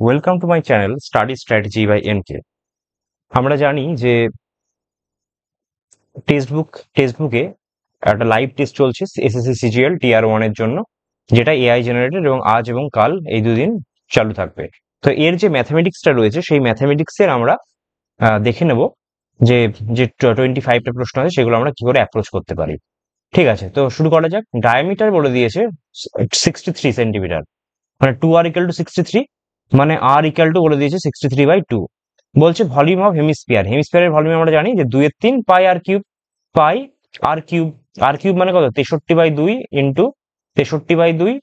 Welcome to my channel study strategy by NK. আমরা জানি যে টেক্সটবুকে একটা লাইভ টেস্ট চলছে এসএসসি সিজিএল টিআর 1 এর জন্য, যেটা এআই জেনারেটেড এবং আজ এবং কাল এই দুদিন চালু থাকবে। তো এর যে ম্যাথামেটিক্সটা রয়েছে সেই ম্যাথামেটিক্সের আমরা দেখে নেব যে যে 25টা প্রশ্ন আছে সেগুলো আমরা কি করে অ্যাপ্রোচ করতে পারি। ঠিক আছে, তো শুরু করা যাক। ডায়ামিটার বলে দিয়েছে 63 সেন্টিমিটার, মানে 2r = 63, মানে r বলে দিয়েছে 63/2। বলছে ভলিউম অফ হেমিস্ফিয়ার, হেমিস্ফিয়ারের ভলিউম আমরা জানি যে 2/3 পাই আর কিউব, পাই আর কিউব। আর কিউব মানে কত? 63/2 ইন্টু 63/2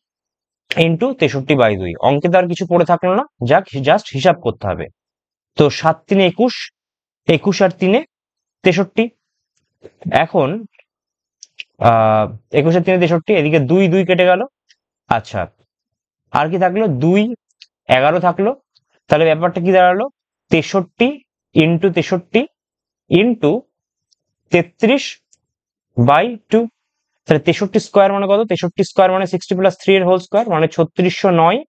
ইন্টু 63/2। অঙ্কে তো আর কিছু পড়ে থাকলো না, যাক জাস্ট হিসাব করতে হবে। তো 7×3 = 21, 21 আর 3 63। এখন 21 আর 3 63, এদিকে 2 2 কেটে গেল। আচ্ছা, আর কি থাকলো? 2 11 থাকলো। তাহলে ব্যাপারটা কি দাঁড়ালো? 63 ইন্টু 63 ইন্টু 33/2। তাহলে 63 স্কোয়ার মানে কত? 63 স্কোয়ার মানে 60 + 3 এর হোল স্কোয়ার, মানে 3609,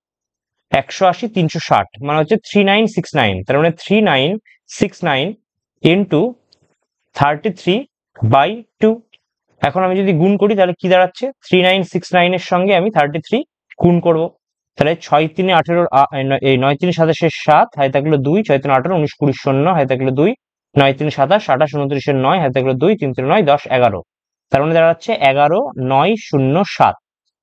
180, 360, মানে হচ্ছে 3969। তার মানে 3969 ইন্টু 33/2। এখন আমি যদি গুণ করি তাহলে কি দাঁড়াচ্ছে? 3969 এর সঙ্গে আমি 33 গুণ করব। তাহলে 6×3 = 18, এই 9×3 = 27, 7 হাতে থাকলো 2, 6×3 = 18, 19 20 শূন্য হাতে থাকলো 2, 9×3 = 27, 28 29 9 হাতে থাকলো 2, 3 3 9 10 11। তার মানে দাঁড়াচ্ছে 11,907।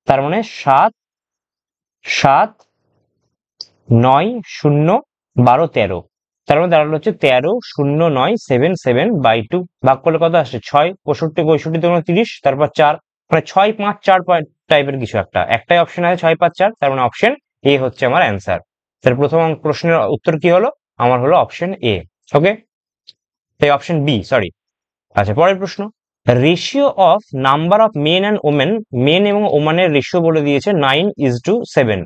তার মানে 7,7,9,0 12 13। তার মানে দাঁড়ালো হচ্ছে 13,0977/2। ভাগ করলে কত আসছে? 6, 65 65 × 30, তারপর 4, মানে 6 5 4 টাইপের কিছু একটা। একটাই অপশন আছে 6 5 4, তার মানে অপশন এ হচ্ছে আমার অ্যান্সার। তাহলে প্রথম প্রশ্নের উত্তর কি হলো? আমার হলো অপশন এ। ওকে, এই অপশন বি, সরি। আচ্ছা, পরের প্রশ্ন। Ratio of number of men and women, men এবং ওমানের রেশিও বলে দিয়েছে 9:7।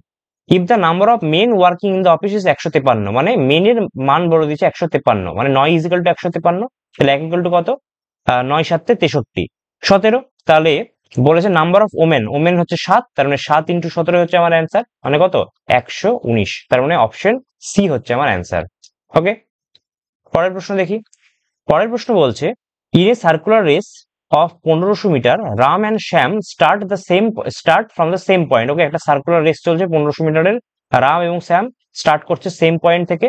If the number of men working in the office is 153, মানে মেনের মান বলে দিয়েছে 153, মানে 9 = 153। তাহলে 1 = কত? 9 7 63, 17। তাহলে বলেছে নাম্বার অফ ওমেন, ওমেন হচ্ছে 7, তার মানে 7 × 17 হচ্ছে আমার অ্যান্সার, মানে কত? 119। তার মানে অপশন সি হচ্ছে আমার অ্যান্সার। ওকে, পরের প্রশ্ন দেখি। পরের প্রশ্ন বলছে, in a circular race of 1500 metre, Ram and Shyam start from the same point. Okay, একটা সার্কুলার রেস চলছে 1500 মিটারের, রাম এবং শ্যাম স্টার্ট করছে সেম পয়েন্ট থেকে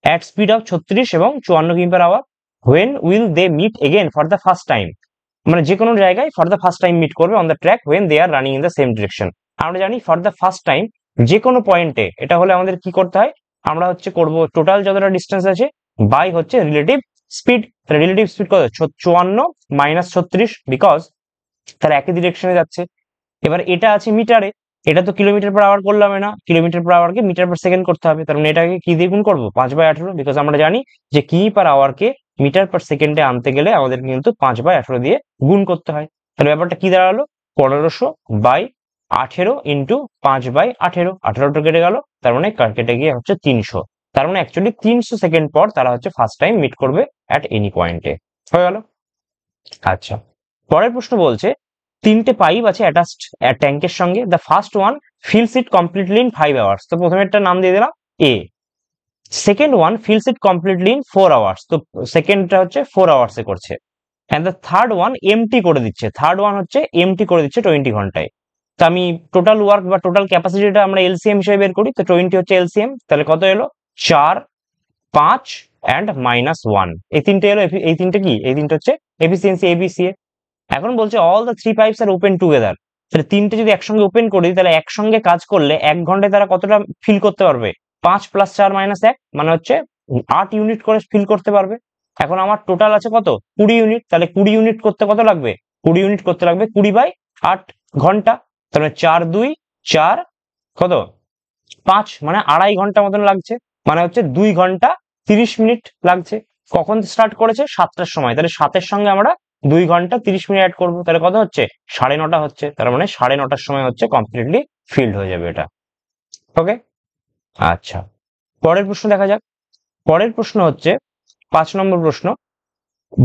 অ্যাট স্পিড অফ 36 এবং 54 কিমি/আওয়ার। When will they meet again for the first time, মানে যে কোনো জায়গায় for the first time meet করবে on the track when they are running in the same direction. আমরা জানি ফর দ্য ফার্স্ট টাইম যে কোনো পয়েন্টে এটা হলে আমাদের কি করতে হয়? আমরা হচ্ছে করব টোটাল যতটা ডিস্টেন্স আছে বাই হচ্ছে রিলেটিভ স্পিড। তাহলে রিলেটিভ স্পিড কত? 54 - 36, বিকজ তার একই ডিরেকশনে যাচ্ছে। এবার এটা আছে মিটারে, এটা তো কিলোমিটার/আওয়ার করলাম না, কিলোমিটার/আওয়ারকে মিটার/সেকেন্ড করতে হবে। তার মানে এটাকে কি দিয়ে গুণ করবো? 5/18, বিকজ আমরা জানি যে কিমি/আওয়ারকে মিটার/সেকেন্ডে আনতে গেলে আমাদের কিন্তু 5/18 দিয়ে গুণ করতে হয়। তাহলে ব্যাপারটা কি দাঁড়ালো? 1500/18 ইন্টু 5/18, 18টা কেটে গেল, তার মানে কেটে গিয়ে হচ্ছে 300। তার মানে অ্যাকচুয়ালি 300 সেকেন্ড পর তারা হচ্ছে ফার্স্ট টাইম মিট করবে অ্যাট এনি পয়েন্টে। হয়ে গেল। আচ্ছা, পরের প্রশ্ন বলছে, 3টে পাইপ আছে অ্যাটাচড ট্যাঙ্কের সঙ্গে। The first one fills it completely in 5 hours. তো প্রথমে একটা নাম দিয়ে দিলাম A. Second one fills it completely in 4 hours. তো সেকেন্ডটা হচ্ছে 4 আওয়ার্সে করছে। And the third one empty করে দিচ্ছে, থার্ড ওয়ান হচ্ছে এমটি করে দিচ্ছে 20 ঘন্টায়। তো আমি টোটাল ওয়ার্ক বা টোটাল ক্যাপাসিটিটা আমরা এলসিএম হিসেবে বের করি, তো 20 হচ্ছে এলসিএম। তাহলে কত এলো? 4 5 অ্যান্ড -1। এই তিনটে এলো, এই তিনটে কি? এই তিনটে হচ্ছে এফিসিয়েন্সি এবিসিএ। এখন বলছে all the 3 pipes are open together. তাহলে তিনটে যদি একসঙ্গে ওপেন করি তাহলে একসঙ্গে কাজ করলে 1 ঘন্টায় তারা কতটা ফিল করতে পারবে? 5 + 4 - 1, মানে হচ্ছে 8 ইউনিট করে ফিল করতে পারবে। এখন আমার টোটাল আছে কত? 20 ইউনিট। তাহলে 20 ইউনিট করতে কত লাগবে? 20 ইউনিট করতে লাগবে 20/8 ঘন্টা। তাহলে 4 2 4 কত? 5, মানে 2.5 ঘন্টা মতন লাগছে, মানে হচ্ছে 2 ঘন্টা 30 মিনিট লাগছে। কখন স্টার্ট করেছে? 7টার সময়। তাহলে 7-এর সঙ্গে আমরা 2 ঘন্টা 30 মিনিট অ্যাড করবো, তাহলে কত হচ্ছে? 9:30 হচ্ছে। তার মানে 9:30টার সময় হচ্ছে কমপ্লিটলি ফিল্ড হয়ে যাবে এটা। ওকে, আচ্ছা, পরের প্রশ্ন দেখা যাক। পরের প্রশ্ন হচ্ছে 5 নম্বর প্রশ্ন।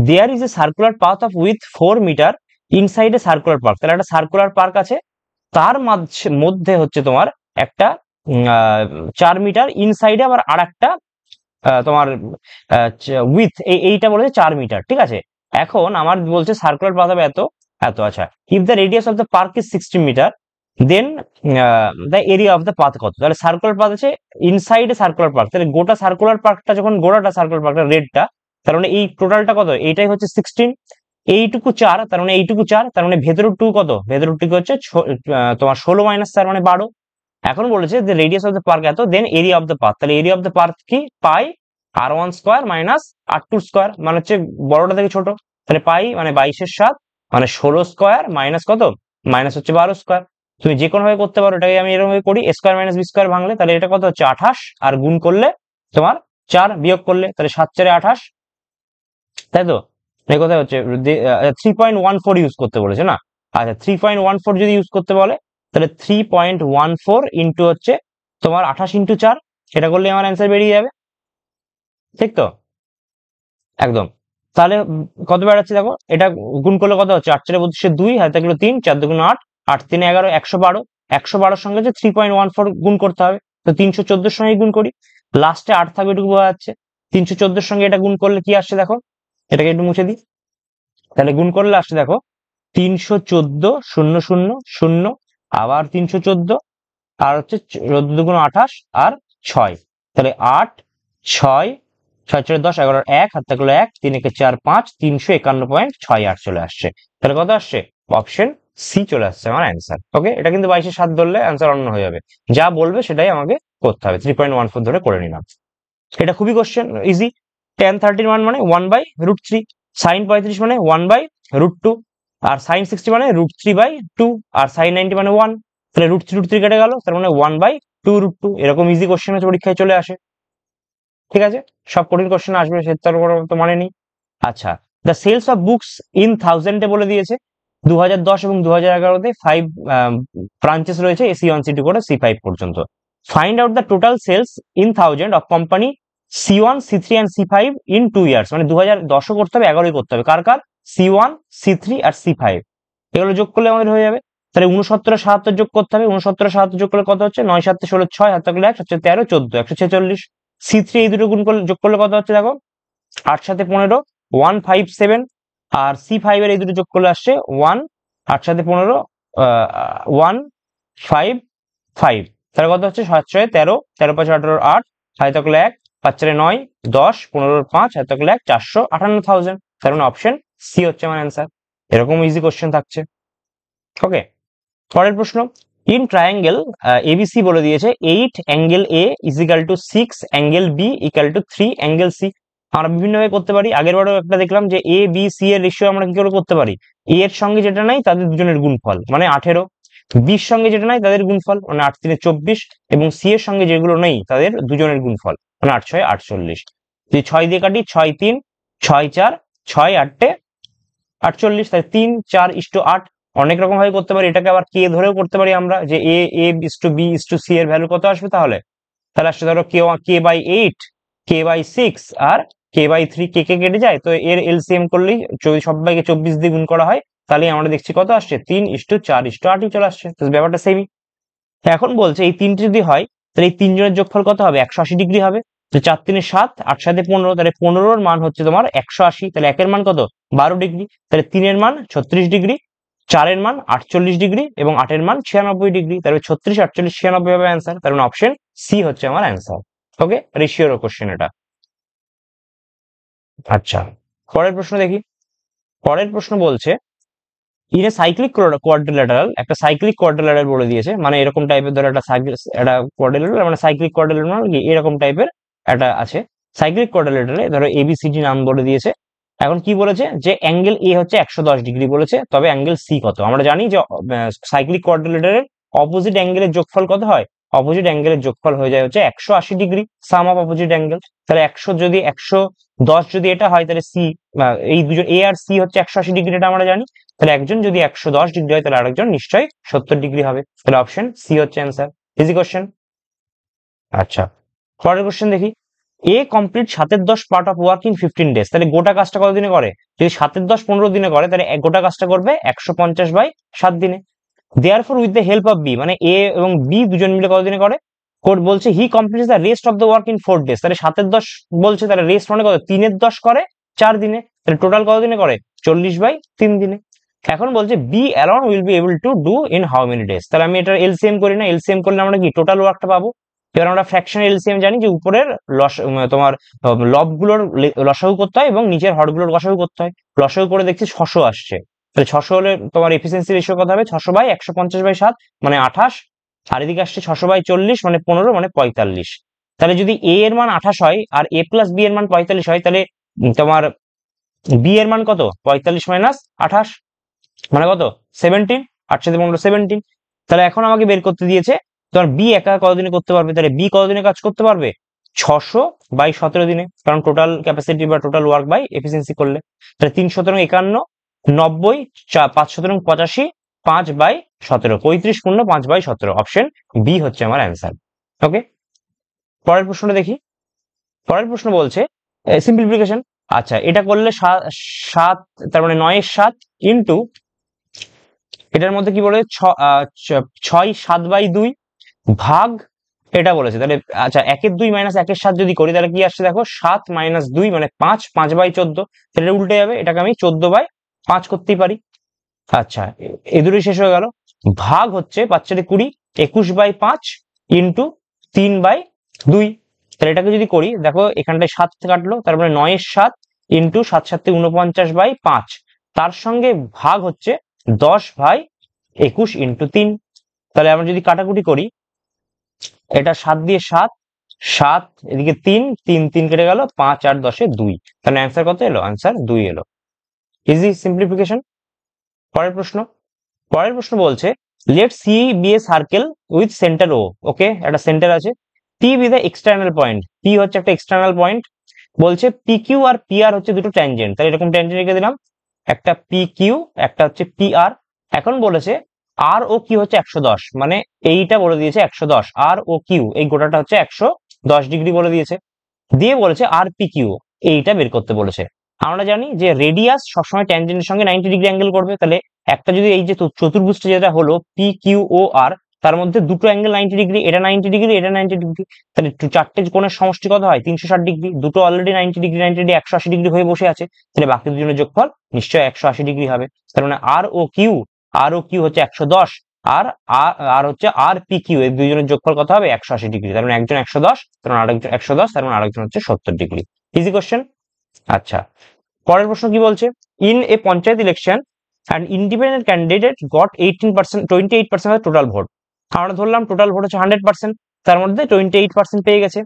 There is a circular path of with 4 metre inside a circular park. তাহলে একটা সার্কুলার পার্ক আছে, তার মধ্যে হচ্ছে তোমার একটা 4 মিটার, ইনসাইডে আবার আর একটা তোমার উইথ এইটা বলেছে 4 মিটার, ঠিক আছে। এখন আমার বলছে সার্কুলার পাথ হবে এত এত। আচ্ছা, if the radius of the park is 60 metre, then the area of the path কত? তাহলে সার্কুলার পাথ আছে, ইনসাইডে সার্কুলার পার্ক, তাহলে গোটা সার্কুলার পার্কটা যখন গোটাটা সার্কুলার পার্কটা রেডটা, তার মানে এই টোটালটা কত? এইটাই হচ্ছে 16, এইটুকু 4, তার মানে এইটুকু 4, তার মানে ভেতরের টু কত? ভেতরের টুকু হচ্ছে তোমার 16 মাইনাস 4 মানে 12। এখন বলেছে যে রেডিয়াস অফ দ্য পার্ক এত, দেন এরিয়া অফ দ্য পার্ক, তাহলে এরিয়া অফ দ্য পার্ক কি? পাই R1 square minus R2 square, মানে হচ্ছে বড়টা থেকে ছোট, তাহলে পাই মানে 22/7 মানে 16 স্কোয়ার মাইনাস কত? মাইনাস হচ্ছে 12 স্কোয়ার। তুমি যে কোনো ভাবে করতে পারো, এটাকে আমি এরকম ভাবে করি, a square minus B square ভাঙলে, তাহলে এটা কত হচ্ছে? 28, আর গুণ করলে তোমার 4 বিয়োগ করলে, তাহলে 7 4 28, তাই তো? এই কোথায় হচ্ছে 3.14 ইউজ করতে বলেছে না? আচ্ছা, 3.14 যদি ইউজ করতে বলে, তাহলে 3.14 ইন্টু হচ্ছে তোমার 28 ইন্টু 4, এটা করলে আমার অ্যান্সার বেরিয়ে যাবে, ঠিক তো? একদম। তাহলে কত বেড়াচ্ছে দেখো, এটা গুণ করলে কত হচ্ছে? 8 4 32, 2 হাতে গেল 3, 4 2 8, 8 3 11, 112, 112 সঙ্গে হচ্ছে 3.14 গুণ করতে হবে, তো 314 সঙ্গে গুণ করি, লাস্টে 8 থাকবে, এটুকু বোঝা যাচ্ছে। 314 সঙ্গে এটা গুণ করলে কি আসছে দেখো, এটাকে একটু মুছে দিই, তাহলে গুণ করলে আসছে দেখো 314 0 0 0, আবার 314, আর হচ্ছে 14 2 28 আর 6, তাহলে 8 6 6 4 10 11 1 হাত থাকলো 1, 3 1 4 5, 351.68 চলে আসছে। তাহলে কত আসছে? অপশন সি চলে আসছে আমার অ্যান্সার। ওকে, এটা কিন্তু 22/7 ধরলে অ্যান্সার অন্য হয়ে যাবে, যা বলবে সেটাই আমাকে করতে হবে। 3.14 ধরে করে নিলাম, এটা খুবই কোশ্চেন ইজি। tan 31 মানে 1/√3, sin 35 মানে 1/√2, আর sin 60 মানে √3/2, আর sin 90 মানে 1, তাহলে √3 কেটে গেল, তার মানে 1/2√2। এরকম ইজি কোশ্চেন হচ্ছে পরীক্ষায় চলে আসে, ঠিক আছে। সব কঠিন কোশ্চেন আসবে সে তার কোনো তো মানে নেই। আচ্ছা, the sales of books in থাউজেন্ডে বলে দিয়েছে, 2010 এবং 2011-তে 5 ব্রাঞ্চেস রয়েছে, C1 C2 করে C5 পর্যন্ত। Find out the total sales in thousand of company C1 C3 and C5 in 2 years, মানে 2010ও করতে হবে, 11ই করতে হবে, কার কার? C1 C3 আর C5, এগুলো যোগ করলে আমাদের হয়ে যাবে। তাহলে 69 আর 77 যোগ করতে হবে, 69 আর 77 যোগ করলে কত হচ্ছে? 9 7 16 6, হাত থাকলে 1 7 13 14, 146। C3 এই দুটো গুণ করলে যোগ করলে কত হচ্ছে দেখো, 8 7 15 157, আর C5 এর এই দুটো যোগ করলে আসছে 1 8 7 15 155, তাহলে কত হচ্ছে? 7 6 13, 13 5 18 8, হাতে থাকলে 1, 5 4 9 10, 15 5, হাতে থাকলে 1, 458,000, তার মানে অপশন সি হচ্ছে আমার অ্যান্সার। এরকম ইজি কোশ্চেন থাকছে। ওকে, পরের প্রশ্ন, ইন ট্রায়াঙ্গেল এবিসি বলে দিয়েছে 8 angle A is equal to 6 angle B equal to 3 angle C. আমরা বিভিন্নভাবে করতে পারি, আগের বারেও একটা দেখলাম যে এ বি সি এর রেশিও আমরা কি করে করতে পারি, এ এর সঙ্গে যেটা নাই তাদের দুজনের গুণফল মানে 18, বির সঙ্গে যেটা নাই তাদের গুণফল মানে 8 3 24, এবং সি এর সঙ্গে যেগুলো নেই তাদের দুজনের গুণফল মানে 8 6 48। যদি 6 দিয়ে কাটি, 6 3 6 4 6 8 48, তাই 3 4:8। অনেক রকম ভাবে করতে পারি, এটাকে আবার কে ধরেও করতে পারি আমরা, যে A is to B is to C এর ভ্যালু কত আসবে, তাহলে আসছে ধরো k/8, k/6 আর k/3, কে কেটে যায়, তো এর এলসিএম করলেই যদি সবাইকে 24 দিয়ে গুণ করা হয়, তাহলে আমরা দেখছি কত আসছে, 3:4:8 চলে আসছে, তো ব্যাপারটা সেমই। এখন বলছে এই তিনটি যদি হয়, তাহলে এই তিনজনের যোগফল কত হবে? 180 ডিগ্রি হবে। তো 4 3 7, 8 7 15, তাহলে 15 মান হচ্ছে তোমার 180, তাহলে একের মান কত? 12 ডিগ্রি, তাহলে 3 মান 36 ডিগ্রি, 4 মান 48 ডিগ্রি, এবং 8 মান 96 ডিগ্রি, তাহলে 36 48 96 হবে অ্যান্সার, তার মানে অপশন সি হচ্ছে আমার অ্যান্সার। ওকে, রেশিওর কোশ্চেন এটা। আচ্ছা, পরের প্রশ্ন দেখি। পরের প্রশ্ন বলছে, ইন এ সাইক্লিক কোয়াড্রিল্যাটারাল, একটা সাইক্লিক কোয়াড্রিল্যাটারাল বলে দিয়েছে, মানে এরকম টাইপের ধরো একটা কোয়াড্রিল্যাটারাল, মানে সাইক্লিক কোয়াড্রিল্যাটারাল মানে কি এরকম টাইপের একটা আছে। সাইক্লিক কোয়াড্রিল্যাটারালে ধরো এবিসিডি নাম বলে দিয়েছে। এখন কি বলেছে, যে অ্যাঙ্গেল এ হচ্ছে 110 ডিগ্রি বলেছে, তবে অ্যাঙ্গেল সি কত? আমরা জানি যে সাইক্লিক কোয়াড্রিল্যাটারের অপোজিট অ্যাঙ্গেলের যোগফল কত হয়? অপোজিট অ্যাঙ্গেলের যোগফল হয়ে যায় হচ্ছে 180 degree, some of opposite angle. তাহলে 110 যদি এটা হয়, তাহলে সি, এই দুজন এ আর সি হচ্ছে 180 ডিগ্রি, এটা আমরা জানি। তাহলে একজন যদি 110 ডিগ্রি হয়, তাহলে আরেকজন নিশ্চয়ই 70 ডিগ্রি হবে, তাহলে অপশন সি হচ্ছে অ্যান্সার। Easy question. আচ্ছা, পরের কোশ্চেন দেখি, A complete 7/10 part of work in 15 days, তাহলে গোটা কাজটা কত দিনে করে? যদি 7/10 15 দিনে করে, তাহলে গোটা কাজটা করবে 150/7 দিনে। Therefore with the help of B, মানে এ এবং বি দুজন মিলে কত দিনে করে? বলছে he completes the rest of the work in 4 days, তাহলে 7-10 বলছে, তাহলে রেস্ট মানে কত, 3-10 করে 4 দিনে, তাহলে টোটাল কত দিনে করে 40/3 দিনে। এখন বলছে B alone will be able to do in how many days, তাহলে আমি এটা এলসিএম করি না, এলসিএম করলে আমরা কি টোটাল ওয়ার্কটা পাবো। এবার আমরা ফ্র্যাকশন এলসিএম জানি যে উপরের তোমার লবগুলোর লসাগু করতে হয় এবং নিচের হরগুলোর লসাগু করতে হয়। লসাগু করে দেখছি 600 আসছে, তাহলে 600 হলে তোমার এফিসিয়েন্সি রেশিও কত হবে, 600/150/7 মানে 28, আর এদিকে আসছে 600/40 মানে 15 মানে 45। তাহলে যদি এ এর মান 28 হয় আর এ প্লাস বি এর মান 45 হয়, তাহলে তোমার বি এর মান কত, 45 মাইনাস 28 মানে কত 17, 8 সাথে 15 17। তাহলে এখন আমাকে বের করতে দিয়েছে তোমার বি একা কতদিনে করতে পারবে, তাহলে বি কতদিনে কাজ করতে পারবে 600/17 দিনে, কারণ টোটাল ক্যাপাসিটি বা টোটাল ওয়ার্ক বাই এফিসিয়েন্সি করলে। তাহলে 3×51 90, 5×85 5/17, 35 পূর্ণ 5/17, অপশন বি হচ্ছে আমার অ্যান্সার। ওকে, পরের প্রশ্নটা দেখি। পরের প্রশ্ন বলছে সিম্পলিফিকেশন। আচ্ছা, এটা করলে 7, তার মানে 9-7 ইন্টু এটার মধ্যে কি বলে 6 7/2 ভাগ এটা বলেছে, তাহলে আচ্ছা 1-2 মাইনাস 1-7 যদি করি তাহলে কি আসছে দেখো, 7 - 2 মানে 5, 5/14, তাহলে উল্টে যাবে, এটাকে আমি 14/5 করতেই পারি। আচ্ছা, এ দুটোই শেষ হয়ে গেল। ভাগ হচ্ছে 5×4 21/5 ইন্টু 3/2, তাহলে এটাকে যদি করি দেখো এখানটায় 7 কাটলো, তারপরে 9-7 ইন্টু 7×7 49/5, তার সঙ্গে ভাগ হচ্ছে 10/21 ইন্টু 3। তাহলে আমরা যদি কাটাকুটি করি, এটা 7 দিয়ে 7, 7 এদিকে 3 3 3 কেটে গেল, 5 আর 10 2, তাহলে অ্যান্সার কত এলো, অ্যান্সার 2 এলো। Easy simplification. পরের প্রশ্ন। পরের প্রশ্ন বলছে let C be a circle with centre O, okay একটা সেন্টার আছে, P be the external point, P হচ্ছে একটা এক্সটার্নাল পয়েন্ট, বলছে পি কিউ আর পি আর হচ্ছে দুটো ট্যানজেন্ট, তাহলে এরকম ট্যানজেন্ট রেখে দিলাম, একটা পি কিউ একটা হচ্ছে পি আর। এখন বলেছে আর ও কিউ হচ্ছে 110, মানে এইটা বলে দিয়েছে 110, আর ও কিউ এই গোটাটা হচ্ছে 110 ডিগ্রি বলে দিয়েছে, দিয়ে বলেছে আর পি কিউ এইটা বের করতে বলেছে। আমরা জানি যে রেডিয়াস সবসময় ট্যানজেন্টের সঙ্গে 90 ডিগ্রি অ্যাঙ্গেল করবে, তাহলে একটা যদি এই যে চতুর্ভুজটা যেটা হলো পি কিউ ও আর, তার মধ্যে দুটো অ্যাঙ্গেল 90 ডিগ্রি, এটা 90 ডিগ্রি এটা 90 ডিগ্রি, তাহলে চারটে কোণের সমষ্টি কত হয় 360 ডিগ্রি, দুটো অলরেডি 90 ডিগ্রি 90 ডিগ্রি 180 ডিগ্রি হয়ে বসে আছে, তাহলে বাকি দুজনের যোগফল নিশ্চয়ই 180 ডিগ্রি হবে। তার মানে আর ও কিউ হচ্ছে 110, আর আর হচ্ছে আর পি কিউ এই দুইজনের যোগফল কত হবে 180 ডিগ্রি, তার মানে একজন 110, তার মানে আরেকজন 110, তার মানে আরেকজন হচ্ছে 70 ডিগ্রি। Easy question. আচ্ছা, পরের প্রশ্ন কি বলছে, in A panchayat election and independent candidate goat 28% of total vote, আমরা ধরলাম টোটাল ভোট হচ্ছে 100%, তার মধ্যে 28% পেয়ে গেছে।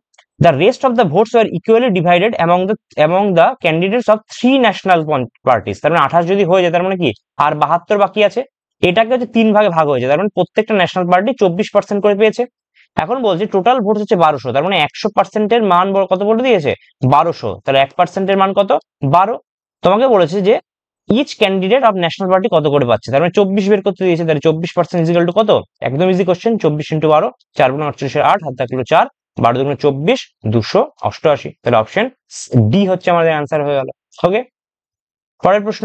The rest of the votes are equally divided among the candidates of 3 national parties, তার মানে 28 যদি হয়ে যায় তার মানে কি আর 72 বাকি আছে, এটাকে হচ্ছে 3 ভাগে ভাগ হয়েছে, তার মানে প্রত্যেকটা ন্যাশনাল পার্টি 24% করে পেয়েছে। এখন বলছে টোটাল ভোট হচ্ছে 1200, তার মানে 100%-এর মান কত বলে দিয়েছে 1200, তাহলে 1%-এর মান কত 12। তোমাকে বলেছে যে each candidate of national party কত করে পাচ্ছে, তার মানে 24 বের করতে দিয়েছে, তাহলে 24% ইজিক্যাল টু কত, একদম ইজি কোশ্চেন, 24 × 12, 4×48 8, হাত থাকলো 4, 12 × 24 288, তাহলে অপশন ডি হচ্ছে আমাদের অ্যান্সার হয়ে গেল। ওকে, পরের প্রশ্ন।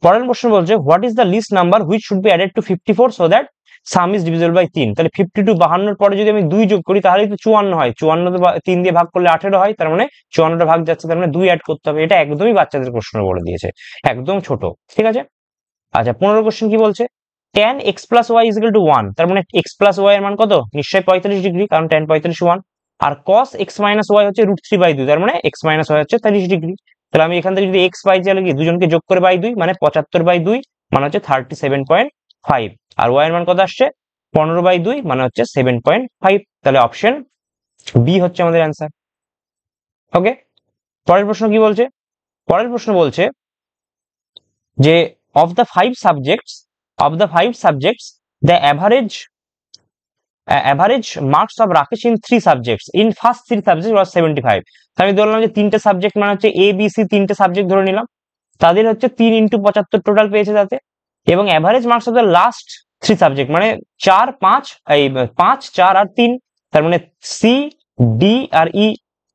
পরের প্রশ্ন বলছে what is the least number which should be added to 54 so that sum is divisible by 3, তাহলে 52 52 পরে যদি আমি 2 যোগ করি তাহলে তো 54 হয়, 54 3 দিয়ে ভাগ করলে 18 হয়, তার মানে 54টা ভাগ যাচ্ছে, তার মানে 2 অ্যাড করতে হবে, এটা একদমই বাচ্চাদের প্রশ্ন বলে দিয়েছে, একদম ছোট, ঠিক আছে। আচ্ছা, 15 কোশ্চেন কি বলছে, tan x plus y is equal to 1, তার মানে x plus y এর মান কত, নিশ্চয়ই 45 ডিগ্রি, কারণ tan 45 1, আর cos x minus y হচ্ছে √3/2, তার মানে x minus y হচ্ছে 30 ডিগ্রি, তাহলে আমি এখান থেকে যদি x পাই তাহলে কি দুজনকে যোগ করে বাই 2 মানে 75/2 মানে হচ্ছে 37.5, আর y এর মান কত আসছে 15/2 মানে হচ্ছে 7.5, তাহলে অপশন বি হচ্ছে আমাদের অ্যান্সার। ওকে, পরের প্রশ্ন কি বলছে, পরের প্রশ্ন বলছে যে of the 5 subjects the average marks of Rakesh in 3 subjects in first 3 subjects was 75, আমি ধরলাম যে তিনটে সাবজেক্ট মানে হচ্ছে এ বি সি, তিনটে সাবজেক্ট ধরে নিলাম, তাদের হচ্ছে 3 × 75 টোটাল পেয়েছে তাতে, এবং average marks of the last 3 subject মানে 4 5 এই 5 4 আর 3, তার মানে সি ডি আর ই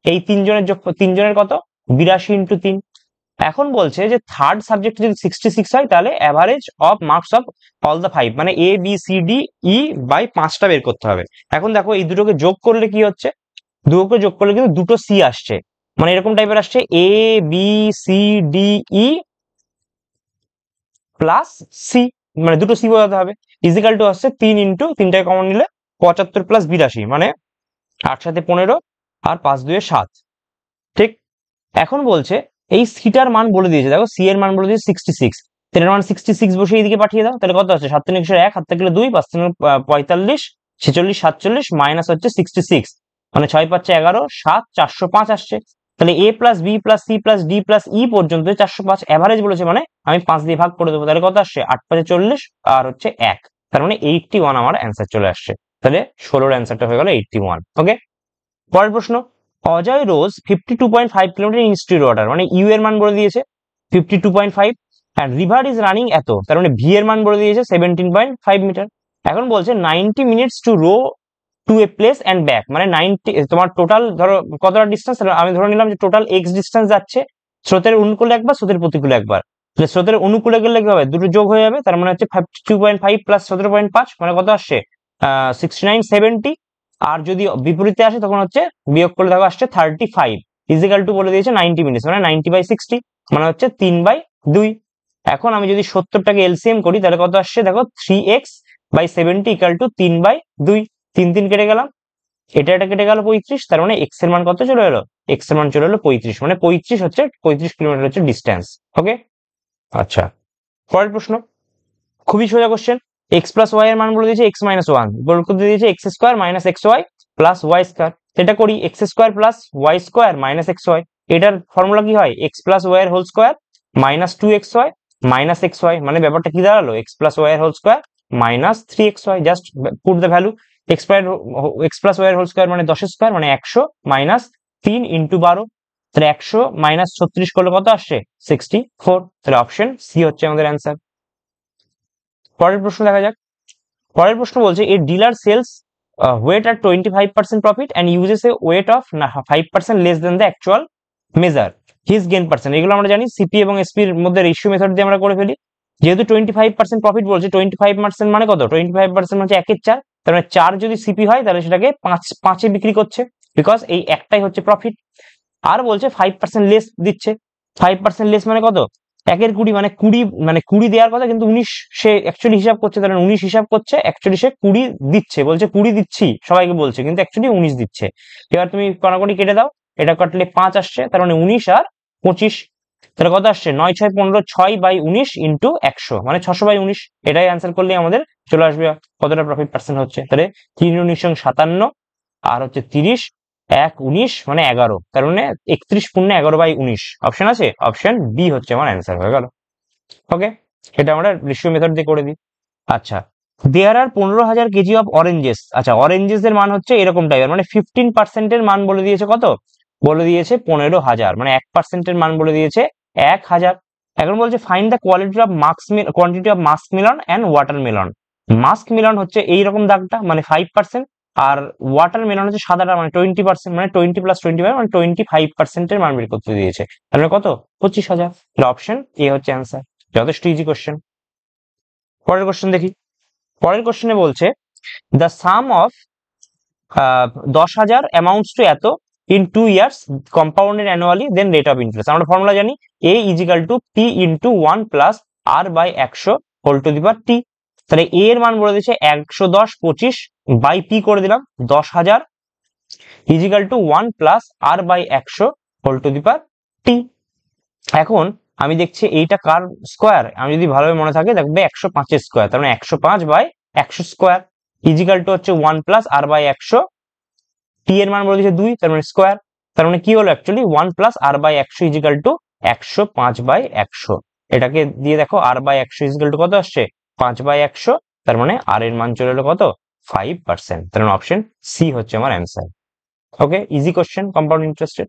এই তিনজনের যোগ, তিনজনের কত 82 × 3, এখন বলছে যে থার্ড সাবজেক্ট যদি 66 হয় তাহলে average of marks of all the 5 মানে A B C D E by 5টা বের করতে হবে। এখন দেখো এই দুটোকে যোগ করলে কি হচ্ছে, দুটোকে যোগ করলে কিন্তু দুটো সি আসছে, মানে এরকম টাইপের আসছে A B C D E plus C, মানে দুটো সি বোঝাতে হবে। ইজিক্যাল টু আসছে 3 ইন্টু 3টাকে কমন নিলে 75 প্লাস 82 মানে 8 সাথে 15 আর 5 2 7, ঠিক। এখন বলছে এই সিটার মান বলে দিয়েছে, দেখো সি এর মান বলে দিয়েছে 66, এর মান 66 বসে এইদিকে পাঠিয়ে দাও, তাহলে কত আছে 7 3 1 হাত থেকে 2 5 3 45 46 47 মাইনাস হচ্ছে 66, মানে 6 5 11 7 405 আসছে। তাহলে A plus B plus C plus D plus E পর্যন্ত 405 এভারেজ বলেছে, মানে আমি 5 দিয়ে ভাগ করে দেবো, তাহলে কত আসছে 8 5 40 আর হচ্ছে 1, তার মানে 81 আমার অ্যান্সার চলে আসছে। তাহলে 16 অ্যান্সারটা হয়ে গেল 81। ওকে, পরের প্রশ্ন, অজয় রোজ 52.5 কিলোমিটার ইন স্ট্রিট ওয়াটার, মানে ইউ এর মান বলে দিয়েছে 52.5 আর রিভার ইজ রানিং এত, তার মানে ভি এর মান বলে দিয়েছে 17.5 মিটার। এখন বলছে 90 minutes to row to a place and back, মানে 90 তোমার টোটাল ধরো কতটা ডিস্টেন্স, আমি ধরে নিলাম যে টোটাল এক্স ডিস্টেন্স যাচ্ছে, স্রোতের অনুকূলে একবার স্রোতের প্রতিকূলে একবার, তাহলে স্রোতের অনুকূলে গেলে কি হবে, দুটো যোগ হয়ে যাবে, তার মানে হচ্ছে 52.5 প্লাস 17.5 মানে কত আসছে 69 70, আর যদি বিপরীতে আসে তখন হচ্ছে বিয়োগ করলে দেখো আসছে 35 ইজিক্যাল টু বলে দিয়েছে 90 মিনিটস, মানে 90/60 মানে হচ্ছে 3/2। এখন আমি যদি 70টাকে এলসিএম করি তাহলে কত আসছে দেখো 3x/70 ইকুয়াল টু 3/2, 3 3 কেটে গেলাম, এটা কেটে গেল 35, তার মানে এক্স এর মান কত চলে এলো, এক্স এর মান চলে এলো 35, মানে 35 হচ্ছে 35 কিলোমিটার হচ্ছে ডিস্টেন্স। ওকে, আচ্ছা পরের প্রশ্ন, খুবই সোজা কোশ্চেন, এক্স প্লাস ওয়াই এর মান বলে দিয়েছে এক্স মাইনাস ওয়ান, বলে দিয়েছে x square minus x y plus y square, এটা করি x square plus y square minus x y, এটার ফর্মুলা কি হয় এক্স প্লাস ওয়াই এর whole square minus 2 xy minus x y, মানে ব্যাপারটা কি দাঁড়ালো এক্স প্লাস ওয়াই এর whole square minus 3xy, just put the value, x plus y এর হোল স্কোয়ার মানে 10 স্কোয়ার মানে 100 মাইনাস 3 ইন্টু 12, তাহলে 100 মাইনাস 36 করলে কত আসছে 64, তাহলে অপশন সি হচ্ছে আমাদের অ্যান্সার। পরের প্রশ্ন দেখা যাক, পরের প্রশ্ন বলছে a dealer sells weight at 25% profit and uses a weight of 5% less than the actual measure his gain percent, এগুলো আমরা জানি সিপি এবং এসপি এর মধ্যে রেশিও মেথড দিয়ে আমরা করে ফেলি। যেহেতু 25% প্রফিট বলছে, 25% মানে কত 25% হচ্ছে 1/4, তার মানে 4 যদি সিপি হয় তাহলে সেটাকে 5 বিক্রি করছে, বিকজ এই একটাই হচ্ছে প্রফিট। আর বলছে 5% লেস দিচ্ছে, 5% লেস মানে কত 1/20 মানে 20, মানে 20 দেওয়ার কথা কিন্তু 19 সে অ্যাকচুয়ালি হিসাব করছে, তাহলে 19 হিসাব করছে, অ্যাকচুয়ালি সে 20 দিচ্ছে, বলছে 20 দিচ্ছি সবাইকে বলছে কিন্তু অ্যাকচুয়ালি 19 দিচ্ছে। এবার তুমি কড়াকড়ি কেটে দাও, এটা কাটলে 5 আসছে, তার মানে 19 আর 25, তাহলে কত আসছে 9 6 15 6/19 ইন্টু 100 মানে 600/19, এটাই অ্যান্সার করলে আমাদের চলে আসবে কতটা প্রফিট পার্সেন্ট হচ্ছে, তাহলে 3 19 57 আর হচ্ছে 30 1 19 মানে 11, তার মানে 31 পূর্ণ 11/19, অপশন আছে অপশন বি হচ্ছে আমার অ্যান্সার হয়ে গেল। ওকে, এটা আমরা রেশিও মেথড দিয়ে করে দিই। আচ্ছা, দেয়ার আর 15,000 কেজি অফ অরেঞ্জেস, আচ্ছা অরেঞ্জেস এর মান হচ্ছে এরকম টাইপের, মানে 15% এর মান বলে দিয়েছে কত, বলে দিয়েছে 15,000, মানে 1% এর মান বলে দিয়েছে 1000। এখন বলছে find the quantity of musk melon and watermelon, musk melon হচ্ছে এইরকম দাগটা মানে 5%, আর ওয়াটারমেলন হচ্ছে সাদাটা মানে 20%, মানে 20 প্লাস 25 মানে 25% এর মান বের করতে দিয়েছে, তাহলে কত 25,000, অপশন এ হচ্ছে অ্যান্সার। যথেষ্ট ইজি কোশ্চেন। পরের কোশ্চেন দেখি, পরের কোশ্চেনে বলছে the sum of 10,000 amounts to এত in 2 years compounded annually then rate of interest, আমরা ফর্মুলা জানি A is equal to P into 1 plus R by 100 whole to the power T, তাহলে এ এর মান বলে দিয়েছে 110 25 বাই পি করে দিলাম 10,000 is equal to 1 plus R by 100 whole to the power T. এখন আমি দেখছি এইটা কার স্কোয়ার, আমি যদি ভালোভাবে মনে থাকে দেখবে 105 স্কোয়ার, তার মানে 105/100 স্কোয়ার ইজিক্যাল টু হচ্ছে 1 প্লাস আর বাই 100, টি এর মান বলে দিয়েছে 2, তার মানে স্কোয়ার, তার মানে কি হলো actually 1 plus R by 100 equal to 105/100, এটাকে দিয়ে দেখো আর বাই 100 ইজিক্যাল টু কত আসছে 5/100, তার মানে আর এর মান চলে এলো কত 5%, তার মানে অপশন সি হচ্ছে আমার answer. Okay, easy question compound interested.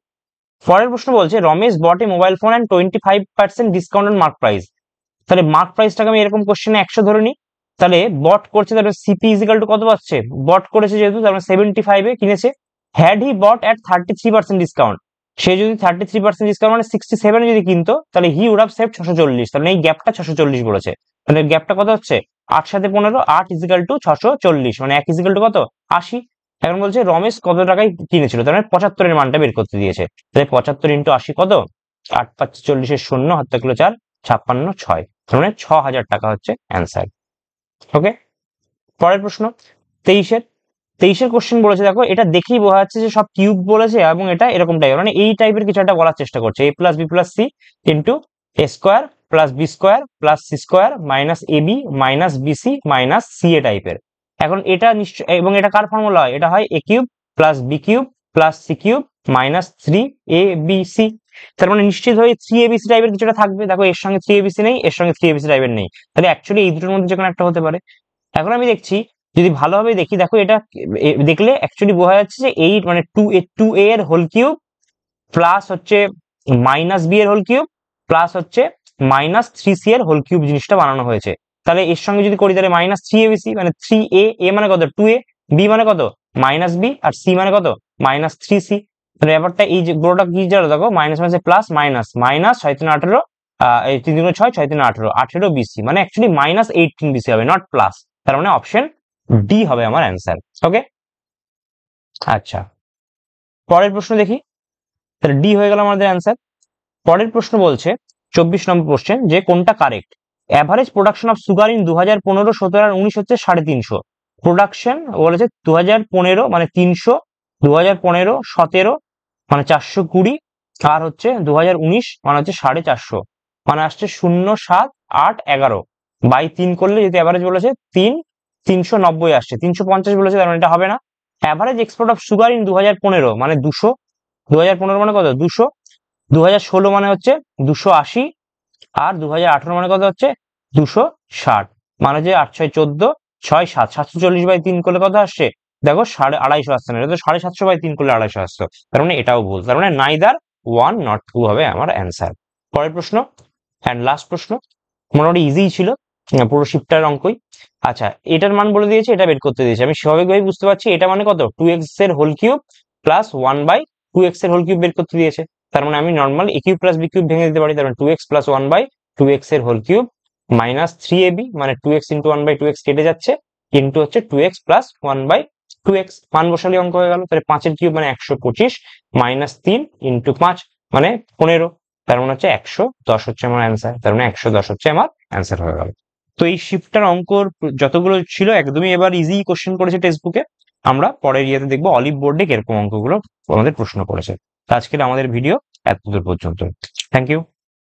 পরের প্রশ্ন বলছে Ramesh bought a mobile phone and 25% discount on mark price, তাহলে মার্ক প্রাইসটাকে আমি এরকম কোশ্চেনে 100 ধরে নিই, তাহলে বট করছে তাহলে সিপি ইজিক্যাল টু কত পাচ্ছে, বট করেছে যেহেতু তার মানে 75 এ কিনেছে, had he bot at 33% discount, সে যদি 33% ডিসকাউন্ট মানে 67 যদি কিনতো, তাহলে হি উড হ্যাভ সেভড 640। তাহলে এই গ্যাপটা 640 বলেছে। তাহলে গ্যাপটা কত হচ্ছে? 8 সাথে 15, 8 ইজিক্যাল টু 640, মানে 1 ইজিক্যাল টু কত? 80। এখন বলছে রমেশ কত টাকায় কিনেছিল, তার মানে 75 এর মানটা বের করতে দিয়েছে। তাহলে 75 ইন্টু 80 কত? 8 5 40 এর 0, হাত থাকলো 4, 56 6, তার মানে 6000 টাকা হচ্ছে অ্যান্সার। ওকে, পরের প্রশ্ন 23-এর কোশ্চেন বলেছে, দেখো এটা দেখেই বোঝা যাচ্ছে যে সব কিউব বলেছে এবং এটা এরকম টাইপের, মানে এই টাইপের কিছু একটা বলার চেষ্টা করছে। a plus B plus C into A square plus B square plus C square minus A B minus BC minus C A টাইপের। এখন এটা নিশ্চয়, এবং এটা কার ফর্মুলা হয়? এটা হয় A cube plus B cube plus C cube minus 3abc। তার মানে নিশ্চিত হয়ে 3abc টাইপের কিছুটা থাকবে। দেখো এর সঙ্গে 3abc নেই, এর সঙ্গে 3abc টাইপের নেই, তাহলে অ্যাকচুয়ালি এই দুটোর মধ্যে যে কোনো একটা হতে পারে। এখন আমি দেখছি, যদি ভালোভাবে দেখি, দেখো এটা দেখলে অ্যাকচুয়ালি বোঝা যাচ্ছে যে এই মানে 2a এর হোল কিউব প্লাস হচ্ছে মাইনাস বি এর হোল কিউব প্লাস হচ্ছে মাইনাস 3c এর হোল কিউব জিনিসটা বানানো হয়েছে। তাহলে এর সঙ্গে যদি করি, তাহলে মাইনাস 3abc মানে 3a, a মানে কত? 2a, b মানে কত? মাইনাস b, আর c মানে কত? Minus 3c। তাহলে ব্যাপারটা এই যে গোটা কি জানো, দেখো minus minus plus minus minus 6 3 18, এই 3 2 6 6 3 18 18 bc, মানে অ্যাকচুয়ালি মাইনাস 18 bc হবে, নট প্লাস। তার মানে অপশন ডি হবে আমার অ্যান্সার। ওকে, আচ্ছা পরের প্রশ্ন দেখি। তাহলে ডি হয়ে গেল আমাদের অ্যান্সার। পরের প্রশ্ন বলছে 24 নম্বর কোশ্চেন, যে কোনটা correct? Average production of sugar in 2015, 17 আর 19 হচ্ছে 350। প্রোডাকশন বলেছে 2015 মানে 300, 2015 17 মানে 420, আর হচ্ছে 2019 মানে হচ্ছে 450, মানে আসছে 0 7 8 11 বাই 3 করলে যদি অ্যাভারেজ বলেছে 390 আসছে, 350 বলেছে, তার মানে এটা হবে না। Average export of sugar in 2015 মানে 200, 2015 মানে কত? 200, 2016 মানে হচ্ছে 280, আর 2018 মানে কত হচ্ছে? 260, মানে যে 8 6 14 6 7 740 বাই 3 করলে কত আসছে? দেখো 250 আসছে না, এটা তো 750 বাই 3 করলে 250 আসছে। তার মানে এটাও ভুল, তার মানে নাইদার 1 নট 2 হবে আমার অ্যান্সার। পরের প্রশ্ন অ্যান্ড লাস্ট প্রশ্ন, মোটামুটি ইজি ছিল, পুরো শিফটার অঙ্কই। আচ্ছা, এটার মান বলে দিয়েছে, এটা বের করতে দিয়েছে। আমি স্বাভাবিকভাবেই বুঝতে পারছি এটা মানে কত? 2x এর whole cube plus 1 by 2x এর হোল কিউব বের করতে দিয়েছে। তার মানে আমি নর্মাল এ কিউব প্লাস বি কিউব ভেঙে দিতে পারি। তার মানে 2x প্লাস 1 বাই 2x এর হোল কিউব মাইনাস 3ab, মানে 2x ইন্টু 1 বাই 2x কেটে যাচ্ছে, ইন্টু হচ্ছে 2x প্লাস 1 বাই 2x, মান বসালে অঙ্ক হয়ে গেল। তাহলে 5 এর কিউব মানে 125 মাইনাস 3 ইন্টু 5 মানে 15, তার মানে হচ্ছে 110 হচ্ছে আমার অ্যান্সার। তার মানে 110 হচ্ছে আমার অ্যান্সার হয়ে গেল। তো এই শিফটার অঙ্কর যতগুলো ছিল একদমই এবার ইজি কোশ্চেন করেছে টেক্সট বুকে। আমরা পরের ইয়েতে দেখবো অলিভ বোর্ডে কিরকম অঙ্কগুলো আমাদের প্রশ্ন করেছে। আজকের আমাদের ভিডিও এতদূর পর্যন্ত। Thank you.